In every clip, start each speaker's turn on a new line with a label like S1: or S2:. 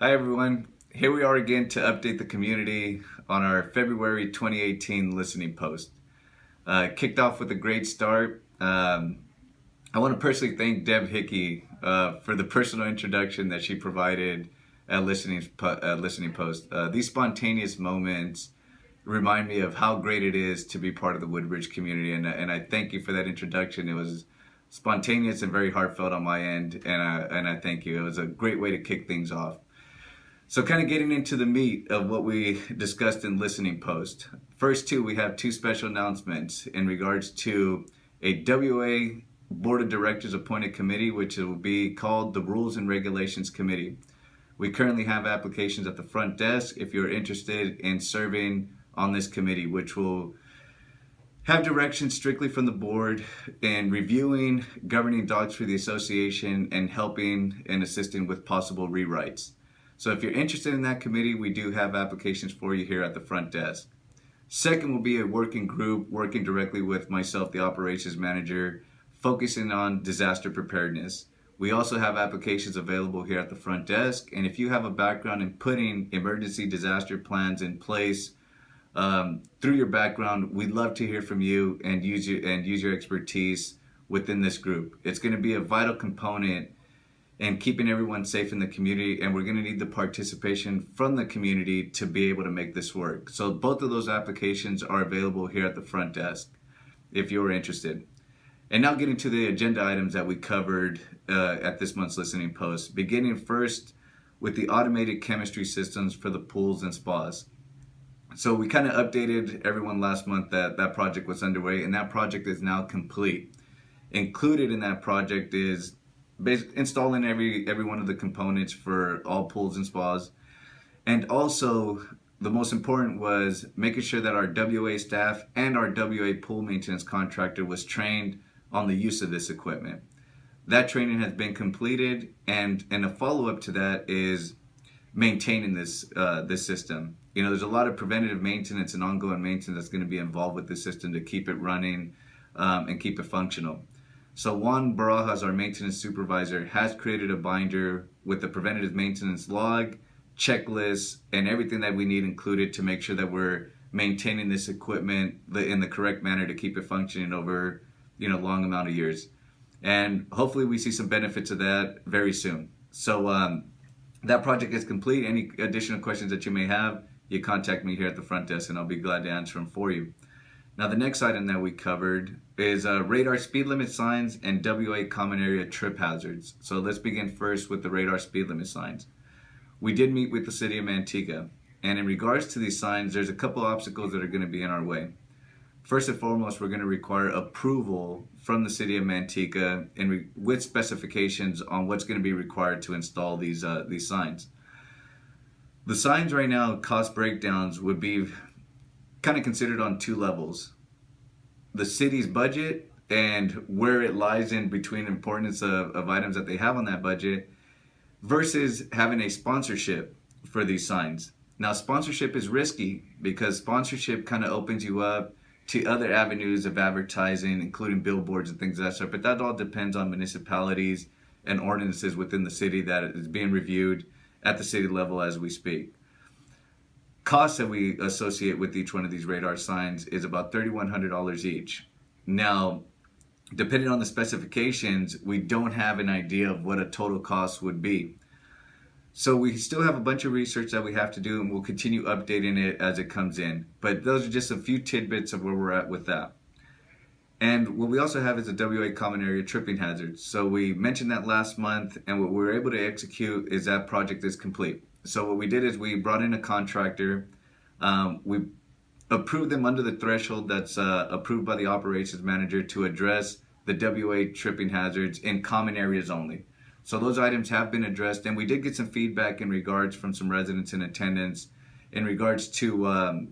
S1: Hi everyone, here we are again to update the community on our February 2018 listening post. Kicked off with a great start. I want to personally thank Deb Hickey for the personal introduction that she provided at listening post. These spontaneous moments remind me of how great it is to be part of the Woodbridge community, and I thank you for that introduction. It was spontaneous and very heartfelt on my end, and I thank you. It was a great way to kick things off. So kind of getting into the meat of what we discussed in listening post. First we have two special announcements in regards to a WA Board of Directors appointed committee, which will be called the Rules and Regulations Committee. We currently have applications at the front desk if you're interested in serving on this committee, which will have direction strictly from the board in reviewing governing docs for the association and helping and assisting with possible rewrites. So if you're interested in that committee, we do have applications for you here at the front desk. Second will be a working group working directly with myself, the operations manager, focusing on disaster preparedness. We also have applications available here at the front desk, and if you have a background in putting emergency disaster plans in place through your background, we'd love to hear from you and use your expertise within this group. It's going to be a vital component and keeping everyone safe in the community, and we're going to need the participation from the community to be able to make this work. So both of those applications are available here at the front desk if you're interested. And now getting to the agenda items that we covered at this month's listening post, beginning first with the automated chemistry systems for the pools and spas. So we kind of updated everyone last month that that project was underway, and that project is now complete. Included in that project is installing every one of the components for all pools and spas, and also the most important was making sure that our WA staff and our WA pool maintenance contractor was trained on the use of this equipment. That training has been completed, and a follow-up to that is maintaining this system. You know, there's a lot of preventative maintenance and ongoing maintenance that's going to be involved with this system to keep it running and keep it functional. So Juan Barajas, our maintenance supervisor, has created a binder with the preventative maintenance log, checklist, and everything that we need included to make sure that we're maintaining this equipment in the correct manner to keep it functioning over, long amount of years. And hopefully we see some benefits of that very soon. So that project is complete. Any additional questions that you may have, you contact me here at the front desk and I'll be glad to answer them for you. Now the next item that we covered is radar speed limit signs and WA common area trip hazards. So let's begin first with the radar speed limit signs. We did meet with the city of Manteca, and in regards to these signs, there's a couple obstacles that are going to be in our way. First and foremost, we're going to require approval from the city of Manteca and with specifications on what's going to be required to install these signs. The signs right now, cost breakdowns would be kind of considered on two levels: the city's budget and where it lies in between importance of items that they have on that budget versus having a sponsorship for these signs. Now sponsorship is risky because sponsorship kind of opens you up to other avenues of advertising, including billboards and things of that sort, but that all depends on municipalities and ordinances within the city that is being reviewed at the city level as we speak. Costs that we associate with each one of these radar signs is about $3,100 each. Now, depending on the specifications, we don't have an idea of what a total cost would be. So we still have a bunch of research that we have to do, and we'll continue updating it as it comes in. But those are just a few tidbits of where we're at with that. And what we also have is a WA common area tripping hazards. So we mentioned that last month, and what we were able to execute is that project is complete. So what we did is we brought in a contractor. We approved them under the threshold that's approved by the operations manager to address the WA tripping hazards in common areas only. So those items have been addressed, and we did get some feedback in regards from some residents in attendance in regards to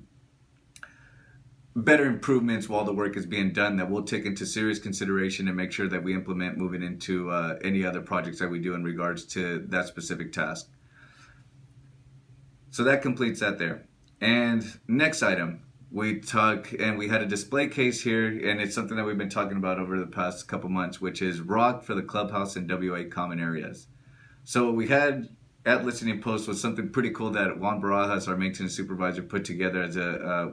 S1: better improvements while the work is being done that we'll take into serious consideration and make sure that we implement moving into any other projects that we do in regards to that specific task. So that completes that there. And next item, we had a display case here, and it's something that we've been talking about over the past couple months, which is rock for the clubhouse and WA common areas. So what we had at Listening Post was something pretty cool that Juan Barajas, our maintenance supervisor, put together as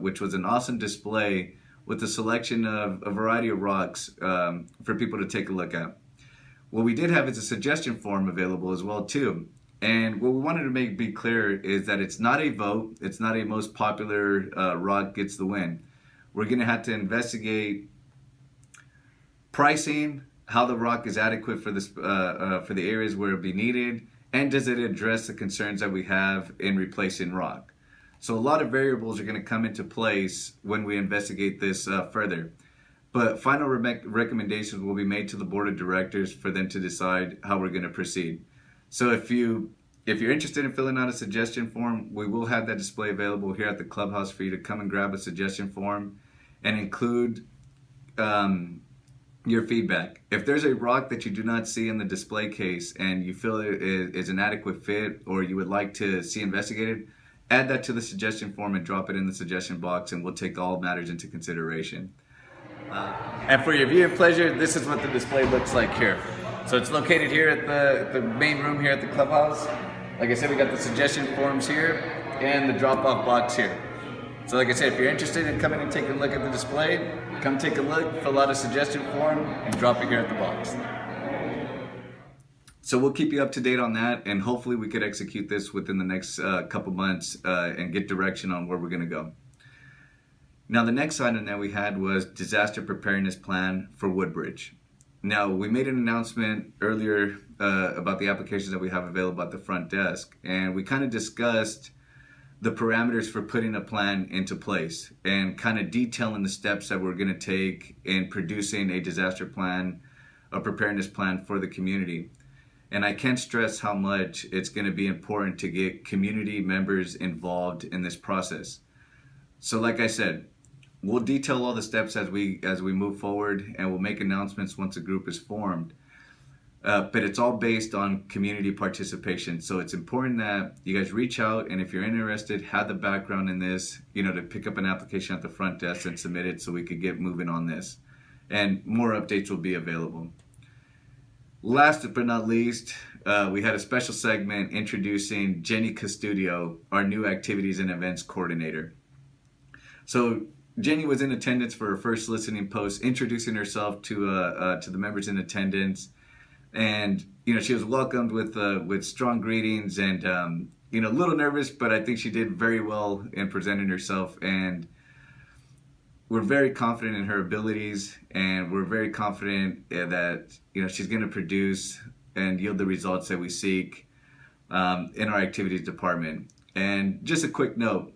S1: which was an awesome display with a selection of a variety of rocks for people to take a look at. What we did have is a suggestion form available as well too. And what we wanted to be clear is that it's not a vote. It's not a most popular rock gets the win. We're going to have to investigate pricing, how the rock is adequate for this for the areas where it be needed, and does it address the concerns that we have in replacing rock. So a lot of variables are going to come into place when we investigate this further. But final recommendations will be made to the board of directors for them to decide how we're going to proceed. So if you're interested in filling out a suggestion form, we will have that display available here at the clubhouse for you to come and grab a suggestion form and include your feedback. If there's a rock that you do not see in the display case and you feel it is an adequate fit or you would like to see investigated, add that to the suggestion form and drop it in the suggestion box, and we'll take all matters into consideration. And for your viewing pleasure, this is what the display looks like here. So it's located here at the main room here at the clubhouse. Like I said, we got the suggestion forms here and the drop-off box here. So like I said, if you're interested in coming and taking a look at the display, come take a look, fill out a suggestion form, and drop it here at the box. So we'll keep you up to date on that, and hopefully we could execute this within the next couple months and get direction on where we're going to go. Now the next item that we had was disaster preparedness plan for Woodbridge. Now we made an announcement earlier about the applications that we have available at the front desk, and we kind of discussed the parameters for putting a plan into place and kind of detailing the steps that we're going to take in producing a disaster plan, a preparedness plan for the community. And I can't stress how much it's going to be important to get community members involved in this process. So like I said, we'll detail all the steps as we move forward, and we'll make announcements once a group is formed. But it's all based on community participation. So it's important that you guys reach out, and if you're interested, have the background in this, to pick up an application at the front desk and submit it so we could get moving on this. And more updates will be available. Last but not least, we had a special segment introducing Jenny Custodio, our new activities and events coordinator. So Jenny was in attendance for her first listening post, introducing herself to the members in attendance. And she was welcomed with strong greetings, and a little nervous, but I think she did very well in presenting herself. And we're very confident in her abilities, and we're very confident that she's going to produce and yield the results that we seek in our activities department. And just a quick note,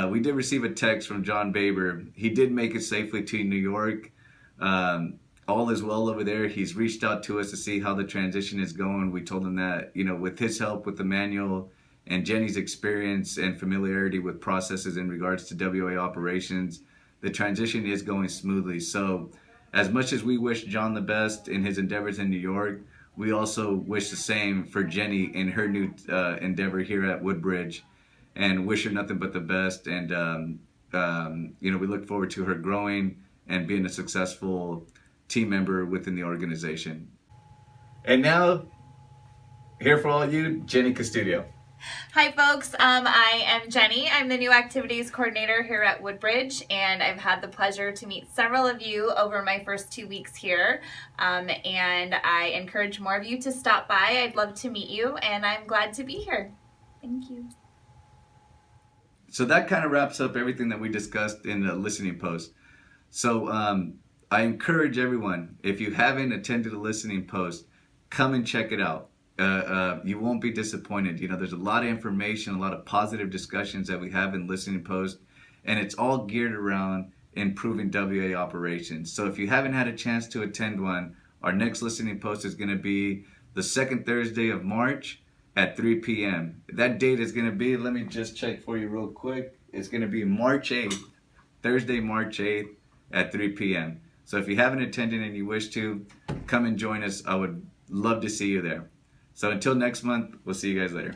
S1: we did receive a text from John Baber. He did make it safely to New York. All is well over there. He's reached out to us to see how the transition is going. We told him that, with his help with the manual and Jenny's experience and familiarity with processes in regards to WA operations, the transition is going smoothly. So as much as we wish John the best in his endeavors in New York, we also wish the same for Jenny in her new endeavor here at Woodbridge, and wish her nothing but the best. And, we look forward to her growing and being a successful team member within the organization. And now, here for all you, Jenny Custodio.
S2: Hi folks, I am Jenny. I'm the new activities coordinator here at Woodbridge, and I've had the pleasure to meet several of you over my first 2 weeks here, and I encourage more of you to stop by. I'd love to meet you, and I'm glad to be here. Thank you.
S1: So that kind of wraps up everything that we discussed in the listening post. So I encourage everyone, if you haven't attended a listening post, come and check it out. You won't be disappointed. There's a lot of information, a lot of positive discussions that we have in listening post, and it's all geared around improving WA operations. So if you haven't had a chance to attend one, our next listening post is going to be the second Thursday of March at 3 p.m. That date is going to be, let me just check for you real quick. It's going to be March 8th, Thursday, March 8th at 3 p.m. So if you haven't attended and you wish to, come and join us. I would love to see you there. So until next month, we'll see you guys later.